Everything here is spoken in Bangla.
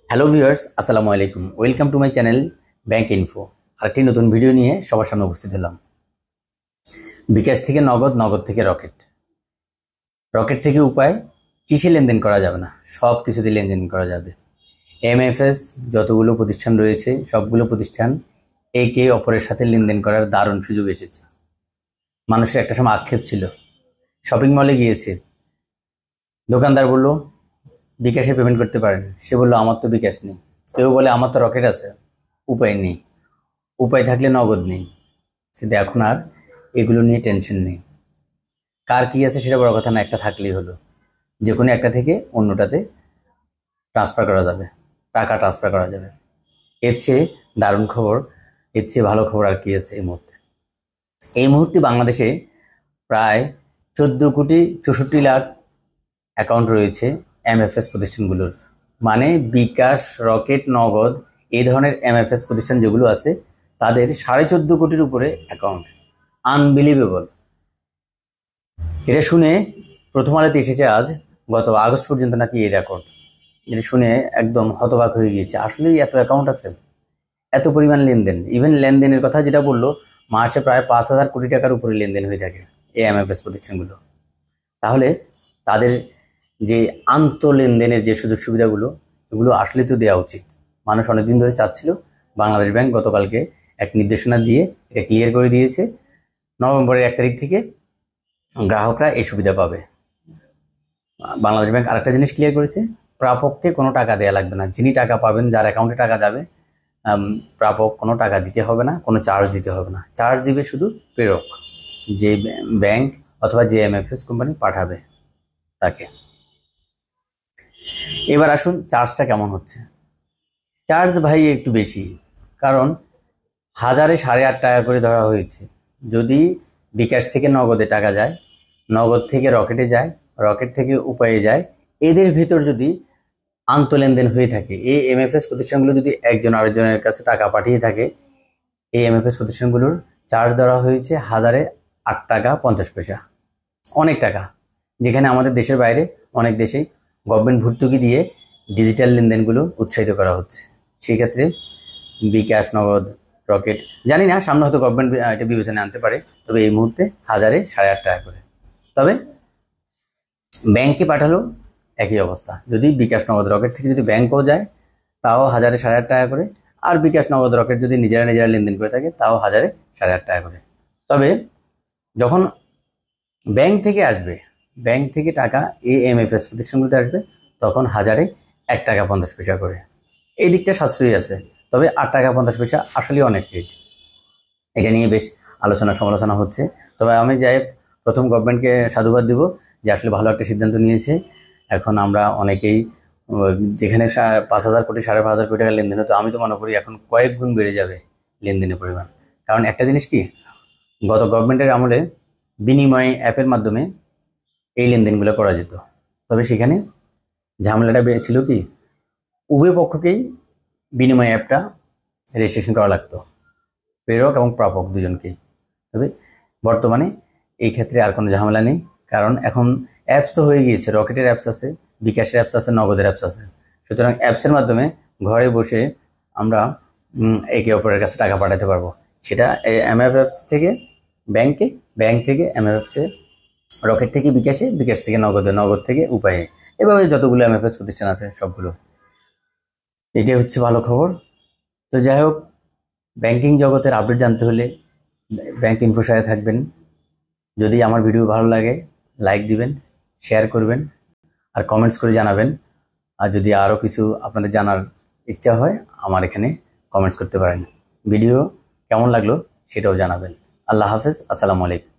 হ্যালো ভিউয়ার্স, আসসালামু আলাইকুম। Welcome to my channel bank info. আরেকটি নতুন ভিডিও নিয়ে সবার সামনে উপস্থিত হলাম। বিকাশ থেকে নগদ, নগদ থেকে রকেট, রকেট থেকে উপায়, কিসে লেনদেন করা যাবে না, সব কিছুতে লেনদেন করা যাবে। এমএফএস যতগুলো প্রতিষ্ঠান রয়েছে সবগুলো প্রতিষ্ঠান একে অপরের সাথে লেনদেন করার দারুণ সুযোগ এসেছে। মানুষের একটা সময় আক্ষেপ ছিল, শপিং মলে গিয়েছে, দোকানদার বলল বিকাশে পেমেন্ট করতে পারেন, সে বলল আমার তো বিকাশ নেই। কেউ বলে আমার তো রকেট আছে, উপায় নেই। উপায় থাকলে নগদ নেই। কিন্তু এখন আর এগুলো নিয়ে টেনশন নেই। কার কি আছে সেটা বড় কথা না, একটা থাকলেই হলো। যে কোনো একটা থেকে অন্যটাতে ট্রান্সফার করা যাবে, টাকা ট্রান্সফার করা যাবে। এর চেয়ে দারুণ খবর, এর চেয়ে ভালো খবর আর কি আছে এই মুহূর্তে? এই মুহূর্তে বাংলাদেশে প্রায় 14,64,00,000 অ্যাকাউন্ট রয়েছে এমএফএস প্রতিষ্ঠানগুলোর। মানে বিকাশ, রকেট, নগদ এই ধরনের এমএফএস প্রতিষ্ঠান যেগুলো আছে তাদের 14.5 কোটির উপরে অ্যাকাউন্ট। আনবিলিভেবল। এটা শুনে প্রথম আলোতে এসেছে আজ, গত আগস্ট পর্যন্ত নাকি এই রেকর্ড। এটা শুনে একদম হতবাক হয়ে গিয়েছে। আসলেই এত অ্যাকাউন্ট আছে, এত পরিমাণ লেনদেন। ইভেন লেনদেনের কথা যেটা বললো, মাসে প্রায় 5,000 কোটি টাকার উপরে লেনদেন হয়ে থাকে এই এমএফএস প্রতিষ্ঠানগুলো। তাহলে তাদের যে আন্ত লেনদেনের যে সুযোগ সুবিধাগুলো, এগুলো আসলে তো দেওয়া উচিত। মানুষ অনেকদিন ধরে চাচ্ছিল। বাংলাদেশ ব্যাংক গতকালকে এক নির্দেশনা দিয়ে এটা ক্লিয়ার করে দিয়েছে, নভেম্বরের 1 তারিখ থেকে গ্রাহকরা এই সুবিধা পাবে। বাংলাদেশ ব্যাংক আরেকটা জিনিস ক্লিয়ার করেছে, প্রাপককে কোনো টাকা দেওয়া লাগবে না। যিনি টাকা পাবেন, যার অ্যাকাউন্টে টাকা যাবে, প্রাপক কোনো টাকা দিতে হবে না, কোনো চার্জ দিতে হবে না। চার্জ দিবে শুধু প্রেরক, যে ব্যাংক অথবা যে এমএফএস কোম্পানি পাঠাবে তাকে। এবার আসুন চার্জটা কেমন হচ্ছে। চার্জ ভাই একটু বেশি, কারণ হাজারে 8.5 টাকা করে ধরা হয়েছে। যদি বিকাশ থেকে নগদে টাকা যায়, নগদ থেকে রকেটে যায়, রকেট থেকে উপায়ে যায়, এদের ভিতর যদি আন্তঃলেনদেন হয়ে থাকে, এই এমএফএস প্রতিষ্ঠানগুলো যদি একজন আরেকজনের কাছে টাকা পাঠিয়ে থাকে, এই এমএফএস প্রতিষ্ঠানগুলোর চার্জ ধরা হয়েছে হাজারে 8 টাকা 50 পয়সা। অনেক টাকা, যেখানে আমাদের দেশের বাইরে অনেক দেশেই গভর্নমেন্ট ভর্তুকি দিয়ে ডিজিটাল লেনদেনগুলো উৎসাহিত করা হচ্ছে। সেক্ষেত্রে বিকাশ, নগদ, রকেট, জানি না সামনে হয়তো গভর্নমেন্ট এটা বিবেচনায় আনতে পারে, তবে এই মুহূর্তে হাজারে 8.5 টাকা করে। তবে ব্যাংকে পাঠালেও একই অবস্থা। যদি বিকাশ, নগদ, রকেট থেকে যদি ব্যাংকও যায়, তাও হাজারে 8.5 টাকা করে। আর বিকাশ, নগদ, রকেট যদি নিজেরা নিজেরা লেনদেন করে থাকে, তাও হাজারে 8.5 টাকা করে। তবে যখন ব্যাংক থেকে আসবে, ব্যাংক থেকে টাকা এই এমএফএস প্রতিষ্ঠানগুলোতে আসবে, তখন হাজারে 1 টাকা 50 পয়সা করে। এই দিকটা সাশ্রয়ী আছে। তবে 8 টাকা 50 পয়সা আসলে অনেক রেট। এটা নিয়ে বেশ আলোচনা সমালোচনা হচ্ছে। তবে আমি যাই প্রথম গভর্নমেন্টকে সাধুবাদ দিব যে আসলে ভালো একটা সিদ্ধান্ত নিয়েছে। এখন আমরা অনেকেই যেখানে 5,000 কোটি 5,500 কোটি টাকা লেনদেন হতো, আমি তো মনে করি এখন কয়েক গুণ বেড়ে যাবে লেনদেনের পরিমাণ। কারণ একটা জিনিস কি, গত গভর্নমেন্টের আমলে বিনিময় অ্যাপের মাধ্যমে এই লেনদেনগুলো করা যেত। তবে সেখানে ঝামেলাটা ছিল কি, উভয় পক্ষকেই বিনিময় অ্যাপটা রেজিস্ট্রেশন করা লাগতো, প্রেরক এবং প্রাপক দুজনকেই। তবে বর্তমানে এই ক্ষেত্রে আর কোনো ঝামেলা নেই, কারণ এখন অ্যাপস তো হয়ে গিয়েছে। রকেটের অ্যাপস আছে, বিকাশের অ্যাপস আছে, নগদের অ্যাপস আছে। সুতরাং অ্যাপসের মাধ্যমে ঘরে বসে আমরা একে অপরের কাছে টাকা পাঠাতে পারবো। সেটা এমএফএস থেকে ব্যাংকে, ব্যাংক থেকে এমএফএসে, রকেট থেকে বিকাশে, বিকাশ থেকে নগদে, নগদ থেকে উপায়ে, এভাবে যতগুলো এমএফএস প্রতিষ্ঠান আছে সবগুলো। এটাই হচ্ছে ভালো খবর। তো যাই হোক, ব্যাংকিং জগতের আপডেট জানতে হলে ব্যাংক ইনফোর সাথে থাকবেন। যদি আমার ভিডিও ভালো লাগে, লাইক দিবেন, শেয়ার করবেন, আর কমেন্টস করে জানাবেন। আর যদি আরও কিছু আপনাদের জানার ইচ্ছা হয়, আমার এখানে কমেন্টস করতে পারেন। ভিডিও কেমন লাগলো সেটাও জানাবেন। আল্লাহ হাফেজ, আসসালামু আলাইকুম।